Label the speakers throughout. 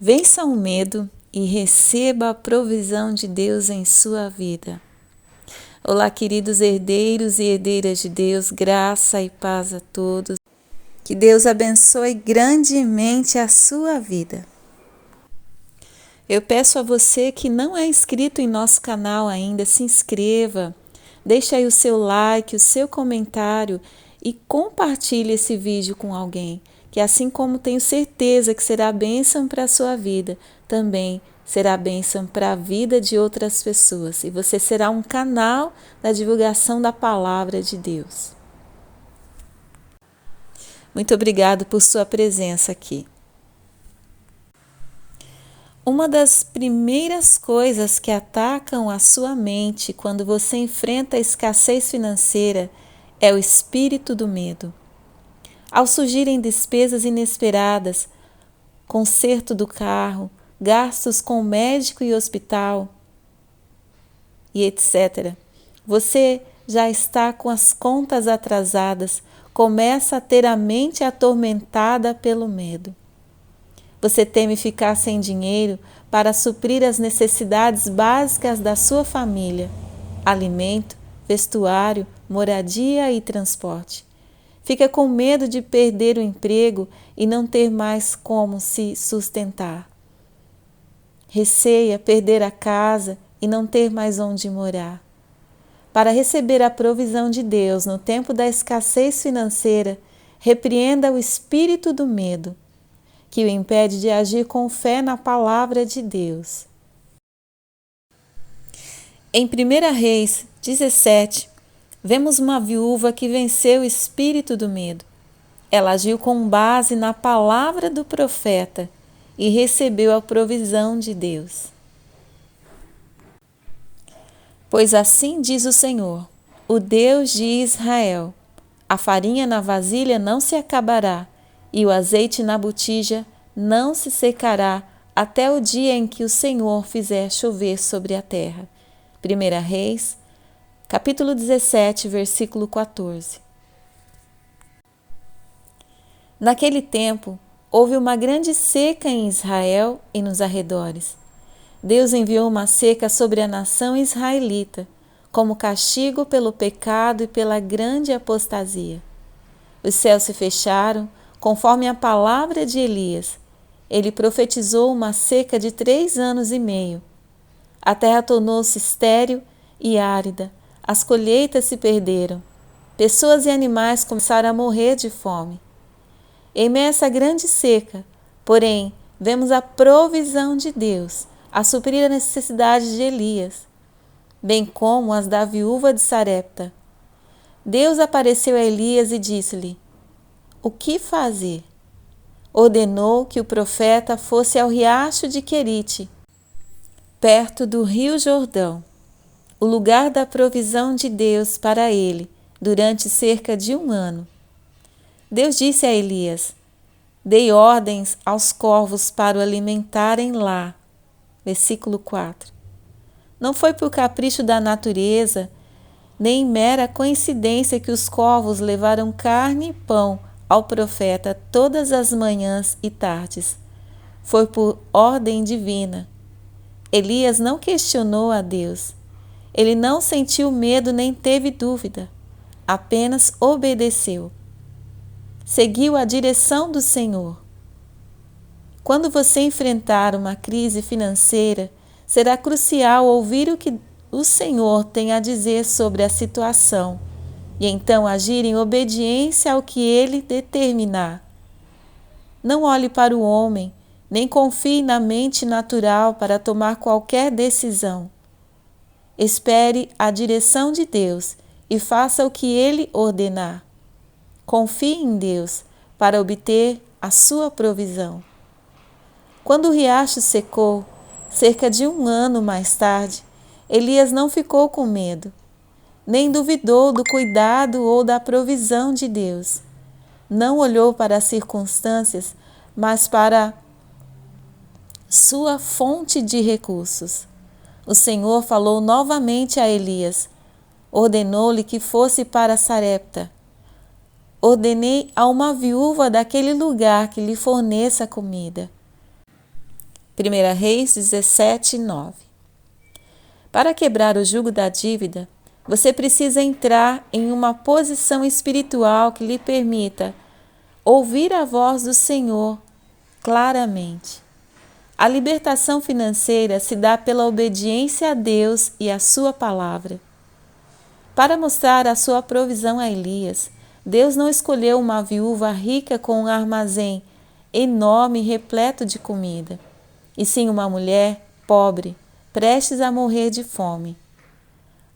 Speaker 1: Vença o medo e receba a provisão de Deus em sua vida. Olá, queridos herdeiros e herdeiras de Deus, graça e paz a todos. Que Deus abençoe grandemente a sua vida. Eu peço a você que não é inscrito em nosso canal ainda, se inscreva, deixe aí o seu like, o seu comentário e compartilhe esse vídeo com alguém, que assim como tenho certeza que será bênção para a sua vida, também será bênção para a vida de outras pessoas e você será um canal da divulgação da palavra de Deus. Muito obrigado por sua presença aqui. Uma das primeiras coisas que atacam a sua mente quando você enfrenta a escassez financeira é o espírito do medo. Ao surgirem despesas inesperadas, conserto do carro, gastos com médico e hospital, e etc., você já está com as contas atrasadas, começa a ter a mente atormentada pelo medo. Você teme ficar sem dinheiro para suprir as necessidades básicas da sua família: alimento, vestuário, moradia e transporte. Fica com medo de perder o emprego e não ter mais como se sustentar. Receia perder a casa e não ter mais onde morar. Para receber a provisão de Deus no tempo da escassez financeira, repreenda o espírito do medo, que o impede de agir com fé na palavra de Deus. Em 1 Reis 17, vemos uma viúva que venceu o espírito do medo. Ela agiu com base na palavra do profeta e recebeu a provisão de Deus. Pois assim diz o Senhor, o Deus de Israel: a farinha na vasilha não se acabará, e o azeite na botija não se secará até o dia em que o Senhor fizer chover sobre a terra. 1 Reis, capítulo 17, versículo 14. Naquele tempo, houve uma grande seca em Israel e nos arredores. Deus enviou uma seca sobre a nação israelita, como castigo pelo pecado e pela grande apostasia. Os céus se fecharam, conforme a palavra de Elias. Ele profetizou uma seca de 3 anos e meio. A terra tornou-se estéril e árida, as colheitas se perderam. Pessoas e animais começaram a morrer de fome. Em meio a essa grande seca, porém, vemos a provisão de Deus a suprir a necessidade de Elias, bem como as da viúva de Sarepta. Deus apareceu a Elias e disse-lhe: o que fazer? Ordenou que o profeta fosse ao riacho de Querite, perto do rio Jordão, o lugar da provisão de Deus para ele, durante cerca de 1 ano. Deus disse a Elias: dei ordens aos corvos para o alimentarem lá. Versículo 4. Não foi por capricho da natureza, nem mera coincidência que os corvos levaram carne e pão ao profeta todas as manhãs e tardes. Foi por ordem divina. Elias não questionou a Deus. Ele não sentiu medo nem teve dúvida. Apenas obedeceu. Seguiu a direção do Senhor. Quando você enfrentar uma crise financeira, será crucial ouvir o que o Senhor tem a dizer sobre a situação e então agir em obediência ao que Ele determinar. Não olhe para o homem, nem confie na mente natural para tomar qualquer decisão. Espere a direção de Deus e faça o que Ele ordenar. Confie em Deus para obter a sua provisão. Quando o riacho secou, cerca de 1 ano mais tarde, Elias não ficou com medo, nem duvidou do cuidado ou da provisão de Deus. Não olhou para as circunstâncias, mas para sua fonte de recursos. O Senhor falou novamente a Elias. Ordenou-lhe que fosse para Sarepta. Ordenei a uma viúva daquele lugar que lhe forneça comida. 1 Reis 17, 9. Para quebrar o jugo da dívida, você precisa entrar em uma posição espiritual que lhe permita ouvir a voz do Senhor claramente. A libertação financeira se dá pela obediência a Deus e à sua palavra. Para mostrar a sua provisão a Elias, Deus não escolheu uma viúva rica com um armazém enorme e repleto de comida, e sim uma mulher pobre, prestes a morrer de fome.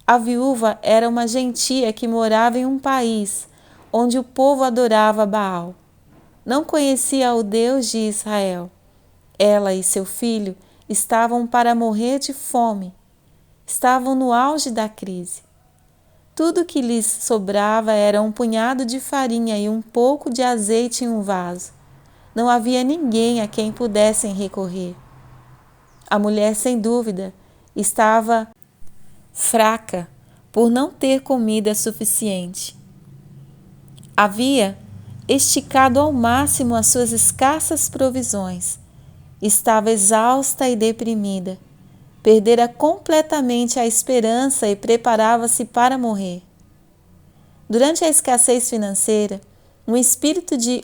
Speaker 1: A viúva era uma gentia que morava em um país onde o povo adorava Baal. Não conhecia o Deus de Israel. Ela e seu filho estavam para morrer de fome. Estavam no auge da crise. Tudo que lhes sobrava era um punhado de farinha e um pouco de azeite em um vaso. Não havia ninguém a quem pudessem recorrer. A mulher, sem dúvida, estava fraca por não ter comida suficiente. Havia esticado ao máximo as suas escassas provisões. Estava exausta e deprimida. Perdera completamente a esperança e preparava-se para morrer. Durante a escassez financeira, um espírito de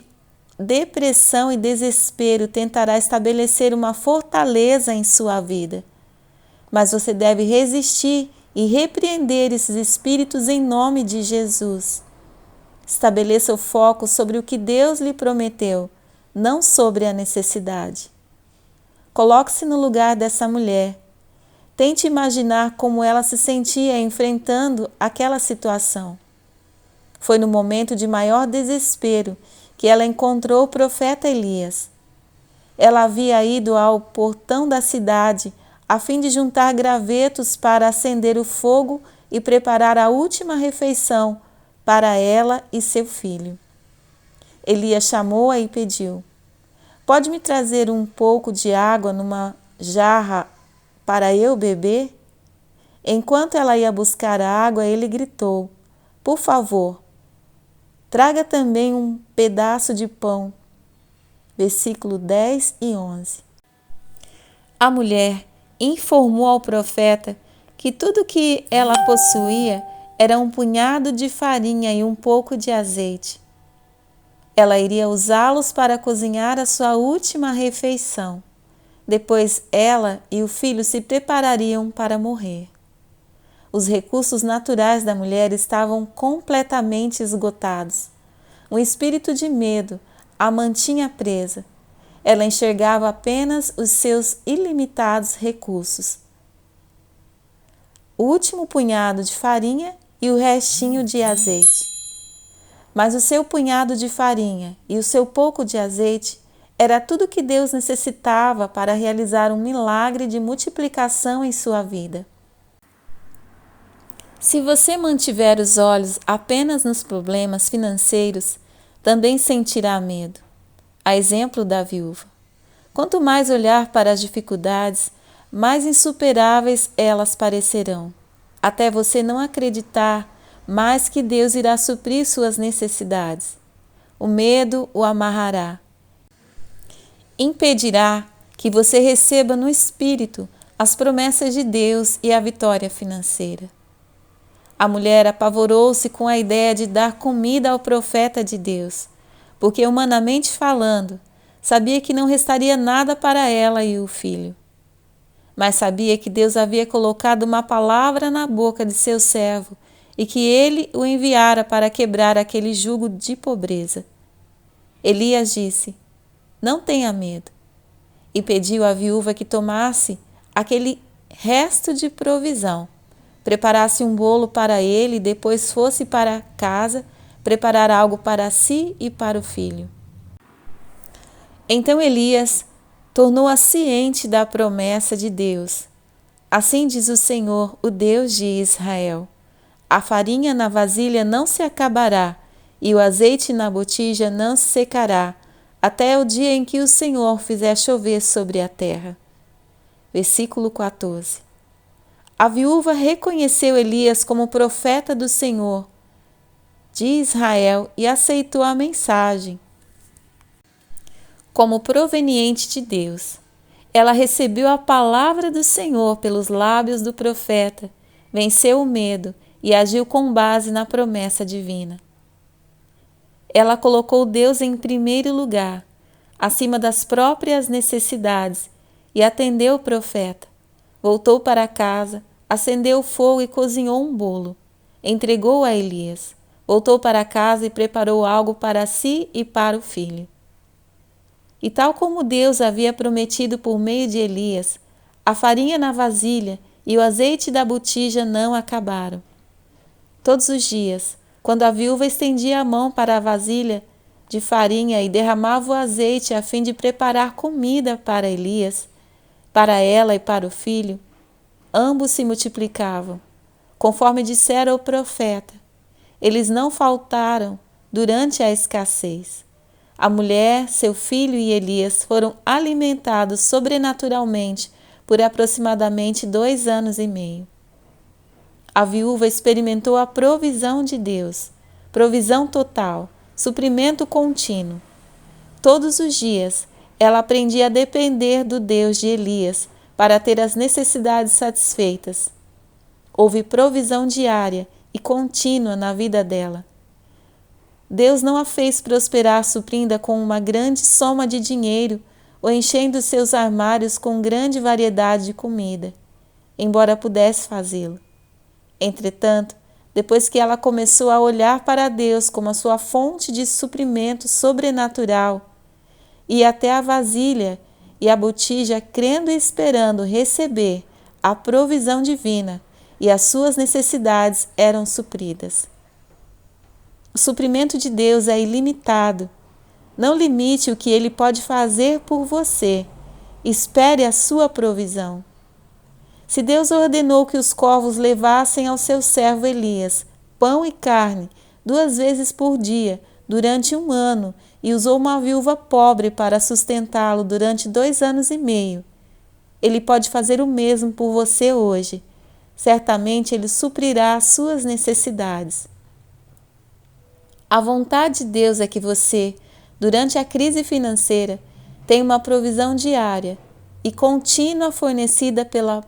Speaker 1: depressão e desespero tentará estabelecer uma fortaleza em sua vida. Mas você deve resistir e repreender esses espíritos em nome de Jesus. Estabeleça o foco sobre o que Deus lhe prometeu, não sobre a necessidade. Coloque-se no lugar dessa mulher. Tente imaginar como ela se sentia enfrentando aquela situação. Foi no momento de maior desespero que ela encontrou o profeta Elias. Ela havia ido ao portão da cidade a fim de juntar gravetos para acender o fogo e preparar a última refeição para ela e seu filho. Elias chamou-a e pediu: "Pode me trazer um pouco de água numa jarra para eu beber?" Enquanto ela ia buscar a água, ele gritou: "Por favor, traga também um pedaço de pão." Versículo 10 e 11. A mulher informou ao profeta que tudo que ela possuía era um punhado de farinha e um pouco de azeite. Ela iria usá-los para cozinhar a sua última refeição. Depois ela e o filho se preparariam para morrer. Os recursos naturais da mulher estavam completamente esgotados. Um espírito de medo a mantinha presa. Ela enxergava apenas os seus ilimitados recursos. O último punhado de farinha e o restinho de azeite. Mas o seu punhado de farinha e o seu pouco de azeite era tudo que Deus necessitava para realizar um milagre de multiplicação em sua vida. Se você mantiver os olhos apenas nos problemas financeiros, também sentirá medo. A exemplo da viúva. Quanto mais olhar para as dificuldades, mais insuperáveis elas parecerão, até você não acreditar mais que Deus irá suprir suas necessidades. O medo o amarrará. Impedirá que você receba no espírito as promessas de Deus e a vitória financeira. A mulher apavorou-se com a ideia de dar comida ao profeta de Deus, porque, humanamente falando, sabia que não restaria nada para ela e o filho. Mas sabia que Deus havia colocado uma palavra na boca de seu servo e que ele o enviara para quebrar aquele jugo de pobreza. Elias disse: "Não tenha medo", e pediu à viúva que tomasse aquele resto de provisão, preparasse um bolo para ele e depois fosse para casa preparar algo para si e para o filho. Então Elias tornou-a ciente da promessa de Deus. Assim diz o Senhor, o Deus de Israel: a farinha na vasilha não se acabará, e o azeite na botija não se secará, até o dia em que o Senhor fizer chover sobre a terra. Versículo 14. A viúva reconheceu Elias como profeta do Senhor de Israel e aceitou a mensagem como proveniente de Deus. Ela recebeu a palavra do Senhor pelos lábios do profeta, venceu o medo e agiu com base na promessa divina. Ela colocou Deus em primeiro lugar, acima das próprias necessidades, e atendeu o profeta. Voltou para casa, acendeu o fogo e cozinhou um bolo. Entregou a Elias. Voltou para casa e preparou algo para si e para o filho. E tal como Deus havia prometido por meio de Elias, a farinha na vasilha e o azeite da botija não acabaram. Todos os dias, quando a viúva estendia a mão para a vasilha de farinha e derramava o azeite a fim de preparar comida para Elias, para ela e para o filho, ambos se multiplicavam, conforme dissera o profeta. Eles não faltaram durante a escassez. A mulher, seu filho e Elias foram alimentados sobrenaturalmente por aproximadamente 2 anos e meio. A viúva experimentou a provisão de Deus, provisão total, suprimento contínuo. Todos os dias, ela aprendia a depender do Deus de Elias para ter as necessidades satisfeitas. Houve provisão diária e contínua na vida dela. Deus não a fez prosperar suprindo com uma grande soma de dinheiro ou enchendo seus armários com grande variedade de comida, embora pudesse fazê-lo. Entretanto, depois que ela começou a olhar para Deus como a sua fonte de suprimento sobrenatural, e até a vasilha e a botija crendo e esperando receber a provisão divina, e as suas necessidades eram supridas. O suprimento de Deus é ilimitado. Não limite o que Ele pode fazer por você. Espere a sua provisão. Se Deus ordenou que os corvos levassem ao seu servo Elias pão e carne 2 vezes por dia durante 1 ano e usou uma viúva pobre para sustentá-lo durante 2 anos e meio, Ele pode fazer o mesmo por você hoje. Certamente Ele suprirá as suas necessidades. A vontade de Deus é que você, durante a crise financeira, tenha uma provisão diária e contínua fornecida pela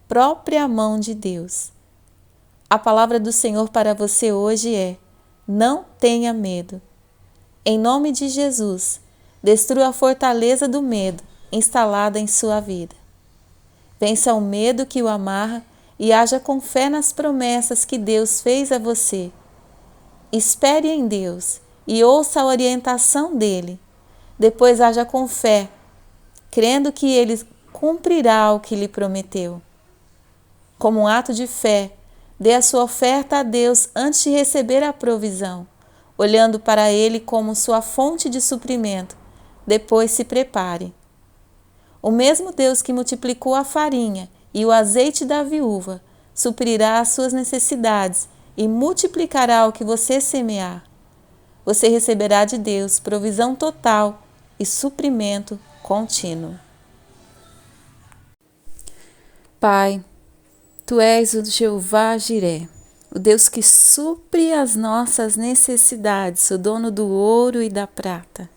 Speaker 1: própria mão de Deus. A palavra do Senhor para você hoje é: não tenha medo. Em nome de Jesus, destrua a fortaleza do medo instalada em sua vida. Vença o medo que o amarra e haja com fé nas promessas que Deus fez a você. Espere em Deus e ouça a orientação dele. Depois haja com fé, crendo que ele cumprirá o que lhe prometeu. Como um ato de fé, dê a sua oferta a Deus antes de receber a provisão, olhando para Ele como sua fonte de suprimento. Depois se prepare. O mesmo Deus que multiplicou a farinha e o azeite da viúva suprirá as suas necessidades e multiplicará o que você semear. Você receberá de Deus provisão total e suprimento contínuo. Pai, Tu és o Jeová Jiré, o Deus que supre as nossas necessidades, o dono do ouro e da prata.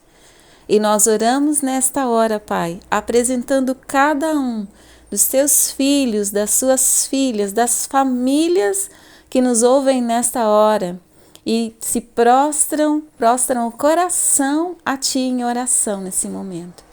Speaker 1: E nós oramos nesta hora, Pai, apresentando cada um dos Teus filhos, das Suas filhas, das famílias que nos ouvem nesta hora e se prostram o coração a Ti em oração nesse momento,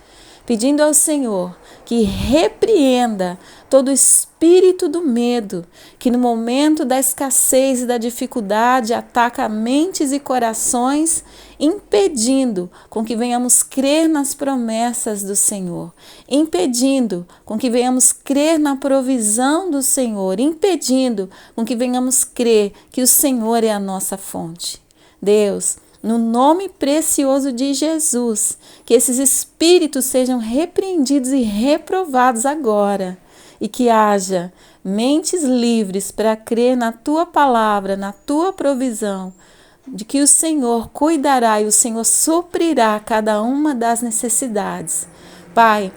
Speaker 1: pedindo ao Senhor que repreenda todo espírito do medo que no momento da escassez e da dificuldade ataca mentes e corações, impedindo com que venhamos crer nas promessas do Senhor, impedindo com que venhamos crer na provisão do Senhor, impedindo com que venhamos crer que o Senhor é a nossa fonte. Deus, no nome precioso de Jesus, que esses espíritos sejam repreendidos e reprovados agora, e que haja mentes livres para crer na Tua palavra, na Tua provisão, de que o Senhor cuidará e o Senhor suprirá cada uma das necessidades. Pai,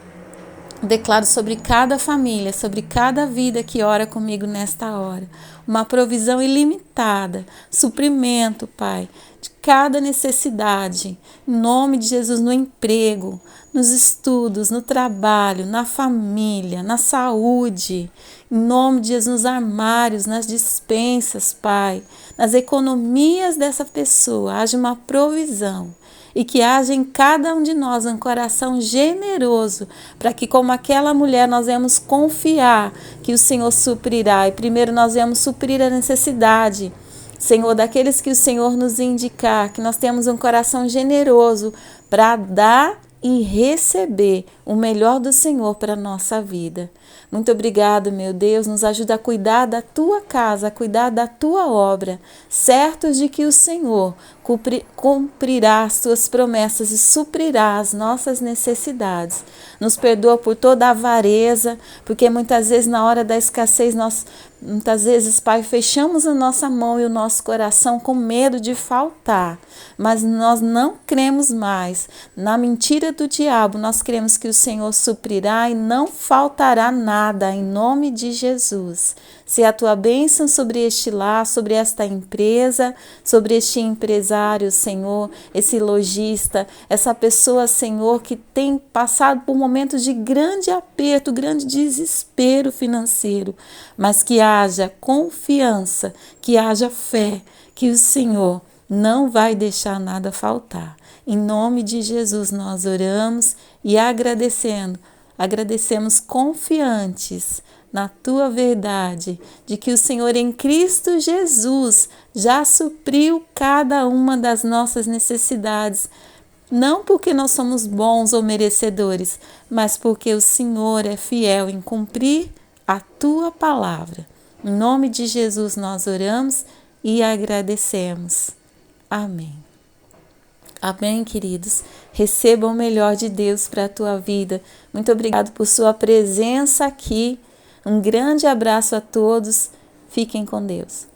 Speaker 1: Declaro sobre cada família, sobre cada vida que ora comigo nesta hora, uma provisão ilimitada, suprimento, Pai, de cada necessidade, em nome de Jesus, no emprego, nos estudos, no trabalho, na família, na saúde, em nome de Jesus, nos armários, nas despensas, Pai, nas economias dessa pessoa, haja uma provisão. E que haja em cada um de nós um coração generoso, para que, como aquela mulher, nós venhamos confiar que o Senhor suprirá. E primeiro nós venhamos suprir a necessidade, Senhor, daqueles que o Senhor nos indicar, que nós temos um coração generoso para dar e receber o melhor do Senhor para a nossa vida. Muito obrigado, meu Deus, nos ajuda a cuidar da tua casa, a cuidar da tua obra, certos de que o Senhor cumprirá as tuas promessas e suprirá as nossas necessidades. Nos perdoa por toda a avareza, porque muitas vezes na hora da escassez muitas vezes, Pai, fechamos a nossa mão e o nosso coração com medo de faltar, mas nós não cremos mais na mentira do diabo, nós cremos que o Senhor suprirá e não faltará nada, em nome de Jesus. Se a tua bênção sobre este lar, sobre esta empresa, sobre este empresário, Senhor, esse lojista, essa pessoa, Senhor, que tem passado por momentos de grande aperto, grande desespero financeiro, mas que haja confiança, que haja fé, que o Senhor não vai deixar nada faltar. Em nome de Jesus nós oramos e agradecemos confiantes na tua verdade, de que o Senhor em Cristo Jesus já supriu cada uma das nossas necessidades, não porque nós somos bons ou merecedores, mas porque o Senhor é fiel em cumprir a tua palavra. Em nome de Jesus nós oramos e agradecemos. Amém. Amém, queridos. Receba o melhor de Deus para a tua vida. Muito obrigado por sua presença aqui. Um grande abraço a todos. Fiquem com Deus.